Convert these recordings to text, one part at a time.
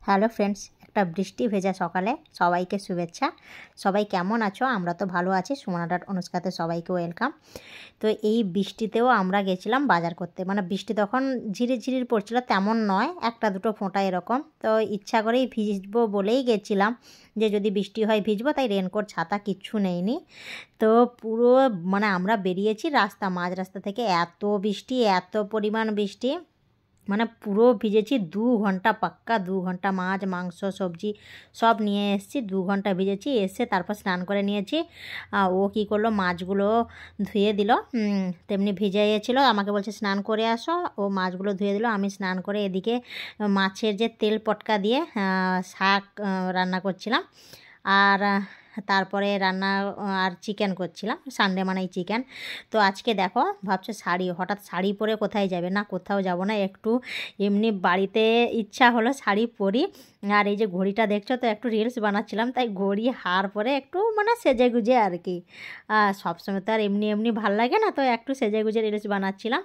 Hello friends, একটা বৃষ্টি ভেজা সকালে সবাইকে শুভেচ্ছা। সবাই কেমন আছো? আমরা তো ভালো আছি। সুমনা ডট অনুষ্কাতে সবাইকে ওয়েলকাম। তো এই বৃষ্টিতেও আমরা গেছিলাম বাজার করতে। মানে বৃষ্টি তখন ঝিরির ঝিরির পড়ছিল, তেমন নয়, একটা দুটো ফোঁটা এরকম। তো ইচ্ছা করেই ভিজবো বলেই গেছিলাম, যে যদি বৃষ্টি হয় ভিজবো, তাই রেনকোট ছাতা কিচ্ছু নেইনি। তো পুরো মানে আমরা বেরিয়েছি মাঝ রাস্তা থেকে, এত বৃষ্টি, এত পরিমাণ বৃষ্টি, মানে পুরো ভিজেছি 2 ঘন্টা, পাক্কা 2 ঘন্টা। মাছ, মাংস, সবজি সব নিয়ে এসেছি, 2 ঘন্টা ভিজেছি। এসে তারপর স্নান করে নিয়েছি। ও কী করলো, মাছগুলো ধুয়ে দিল, তেমনি ভিজে গিয়েছিলো। আমাকে বলছে স্নান করে আসো, ও মাছগুলো ধুয়ে দিল। আমি স্নান করে এদিকে মাছের যে তেল পটকা দিয়ে শাক রান্না করছিলাম, আর তারপরে রান্না আর চিকেন করছিলাম। সানডে মানেই চিকেন। তো আজকে দেখো, ভাবছো হঠাৎ শাড়ি পরে কোথায় যাবে? না, কোথাও যাব না, একটু এমনি বাড়িতে ইচ্ছা হলো শাড়ি পরি। আর এই যে ঘড়িটা দেখছো, তো একটু রিলস বানাচ্ছিলাম, তাই ঘড়ি হার পরে একটু মানে সেজে গুজে আর কি। সবসময় তো আর এমনি এমনি ভাল লাগে না, তো একটু সেজে গুজে রিলস বানাচ্ছিলাম।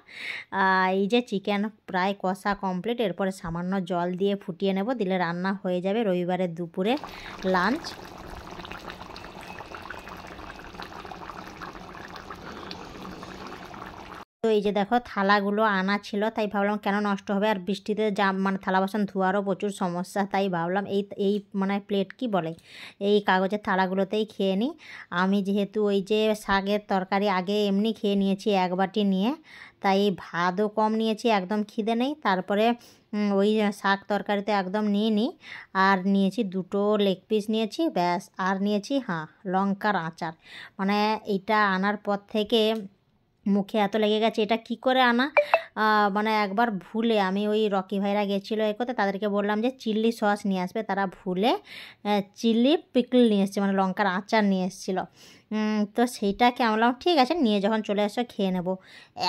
এই যে চিকেন প্রায় কষা কমপ্লিট, এরপরে সামান্য জল দিয়ে ফুটিয়ে নেব, দিলে রান্না হয়ে যাবে রবিবারের দুপুরে লাঞ্চ। তো এই যে দেখো, থালাগুলো আনা ছিল, তাই ভাবলাম কেন নষ্ট হবে, আর বৃষ্টিতে মানে থালা বাসন ধোয়ারও প্রচুর সমস্যা, তাই ভাবলাম এই মানে প্লেট কি বলে, এই কাগজের থালাগুলোতেই খেয়ে নিই। আমি যেহেতু ওই যে শাকের তরকারি আগে এমনি খেয়ে নিয়েছি 1 বাটি নিয়ে, তাই ভাতও কম নিয়েছি, একদম খিদে নেই। তারপরে ওই শাক তরকারিতে একদম নিয়ে নিই। আর নিয়েছি 2টো লেগ পিস নিয়েছি, ব্যাস। আর নিয়েছি লঙ্কার আচার। মানে এইটা আনার পর থেকে মুখে এত লেগে গেছে, এটা কি করে আনা। মানে একবার ভুলে, আমি ওই রকি ভাইরা গেছিলো এ করতে, তাদেরকে বললাম যে চিল্লি সস নিয়ে আসবে, তারা ভুলে চিল্লি পিকল নিয়ে এসছে, মানে লঙ্কার আচার নিয়ে এসেছিলো। তো সেইটাকে আমি বললাম ঠিক আছে, নিয়ে যখন চলে আসো খেয়ে নেব।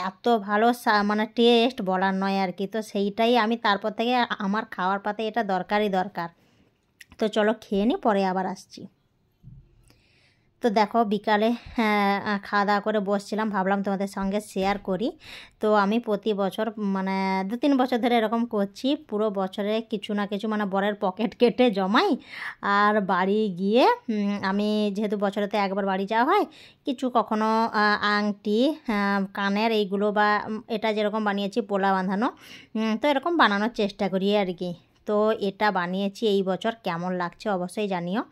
এত ভালো মানে টেস্ট বলার নয় আর কি। তো সেইটাই আমি তারপর থেকে আমার খাওয়ার পাতে এটা দরকারই দরকার। তো চলো খেয়ে নিই, পরে আবার আসছি। তো দেখো, বিকালে খাওয়া দাওয়া করে বসছিলাম, ভাবলাম তোমাদের সঙ্গে শেয়ার করি। তো আমি প্রতি বছর মানে 2-3 বছর ধরে এরকম করছি, পুরো বছরে কিছু না কিছু মানে বরের পকেট কেটে জমাই। আর বাড়ি গিয়ে আমি যেহেতু বছরেতে একবার বাড়ি যাওয়া হয়, কিছু কখনো আংটি, কানের এইগুলো, বা এটা যেরকম বানিয়েছি পোলা বাঁধানো, তো এরকম বানানোর চেষ্টা করি আর কি। তো এটা বানিয়েছি এই বছর, কেমন লাগছে অবশ্যই জানিও।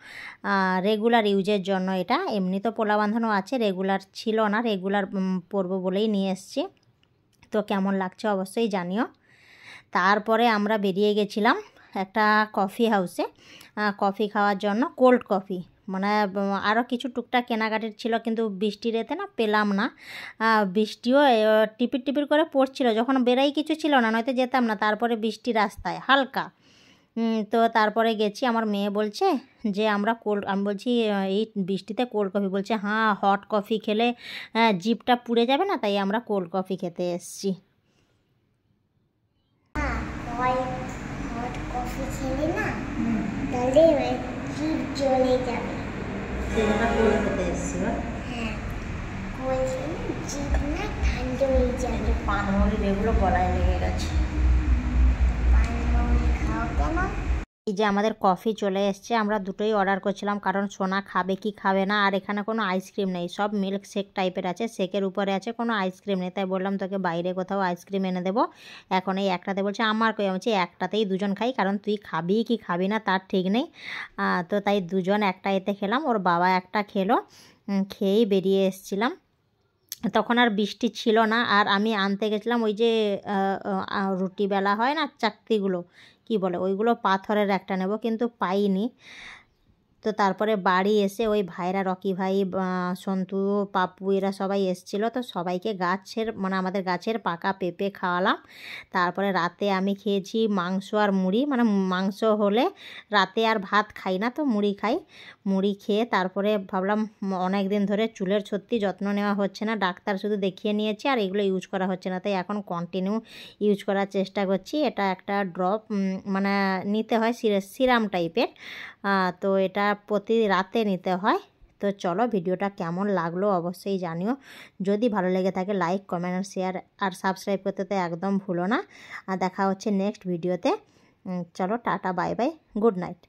রেগুলার ইউজের জন্য এটা, এমনি তো পোলা বাঁধানো আছে, রেগুলার ছিল না, রেগুলার পরবো বলেই নিয়ে এসেছি। তো কেমন লাগছে অবশ্যই জানিও। তারপরে আমরা বেরিয়ে গেছিলাম একটা কফি হাউসে কফি খাওয়ার জন্য, কোল্ড কফি। মানে আরও কিছু টুকটাক কেনাকাটির ছিল, কিন্তু বৃষ্টির এতে না পেলাম না। বৃষ্টিও টিপির টিপির করে পড়ছিল, যখন বেরাই কিছু ছিল না, নয়তো যেতাম না। তারপরে বৃষ্টি রাস্তায় হালকা। তো তারপরে গেছি, আমার মেয়ে বলছে যে আমি বলছি এই বৃষ্টিতে কোল্ড কফি, বলছে হট কফি খেলে জিভটা পুড়ে যাবে না, তাই আমরা কোল্ড কফি খেতে এসেছি। হট কফি খেলে না, তাহলে জিভ জ্বলে যাবে, সেজন্য কোল্ড খেতে এসেছি। কোল্ড জিভ না ঠান্ডা হয়ে যাবে। পানমৌরি এগুলো গলায় লেগে গেছে, পানমৌরি খাও কেন। এই যে আমাদের কফি চলে এসছে, আমরা দুটোই অর্ডার করছিলাম, কারণ সোনা খাবে কি খাবে না। আর এখানে কোনো আইসক্রিম নেই, সব মিল্ক শেক টাইপের আছে, শেকের উপরে আছে, কোনো আইসক্রিম নেই। তাই বললাম তোকে বাইরে কোথাও আইসক্রিম এনে দেবো, এখন এই একটাতে। বলছে আমার কই, আমি একটাতেই দুজন খাই, কারণ তুই খাবি কি খাবি না তার ঠিক নেই। তো তাই দুজন একটা এতে খেলাম, ওর বাবা একটা খেলো, খেয়েই বেরিয়ে এসছিলাম। তখন আর বৃষ্টি ছিল না। আর আমি আনতে গেছিলাম ওই যে রুটি বেলা হয় না, চাকতিগুলো কি বলে, ওইগুলো পাথরের একটা নেব, কিন্তু পাইনি। তো তারপরে বাড়ি এসে ওই ভাইরা, রকি ভাই, সন্তু, পাপ্পু, এরা সবাই এসেছিলো, তো সবাইকে মানে আমাদের গাছের পাকা পেঁপে খাওয়ালাম। তারপরে রাতে আমি খেয়েছি মাংস আর মুড়ি, মানে মাংস হলে রাতে আর ভাত খাই না, তো মুড়ি খাই। মুড়ি খেয়ে তারপরে ভাবলাম অনেক দিন ধরে চুলের সত্যি যত্ন নেওয়া হচ্ছে না, ডাক্তার শুধু দেখিয়ে নিয়েছি, আর এগুলো ইউজ করা হচ্ছে না, তাই এখন কন্টিনিউ ইউজ করার চেষ্টা করছি। এটা একটা ড্রপ, মানে নিতে হয় সিরাম টাইপের, তো এটা প্রতি রাতে নিতে হয়। তো চলো, ভিডিওটা কেমন লাগলো অবশ্যই জানিও। যদি ভালো লেগে থাকে লাইক, কমেন্ট আর শেয়ার আর সাবস্ক্রাইব করতে তো একদম ভুলো না। আর দেখা হচ্ছে নেক্সট ভিডিওতে। চলো tata bye bye, good night.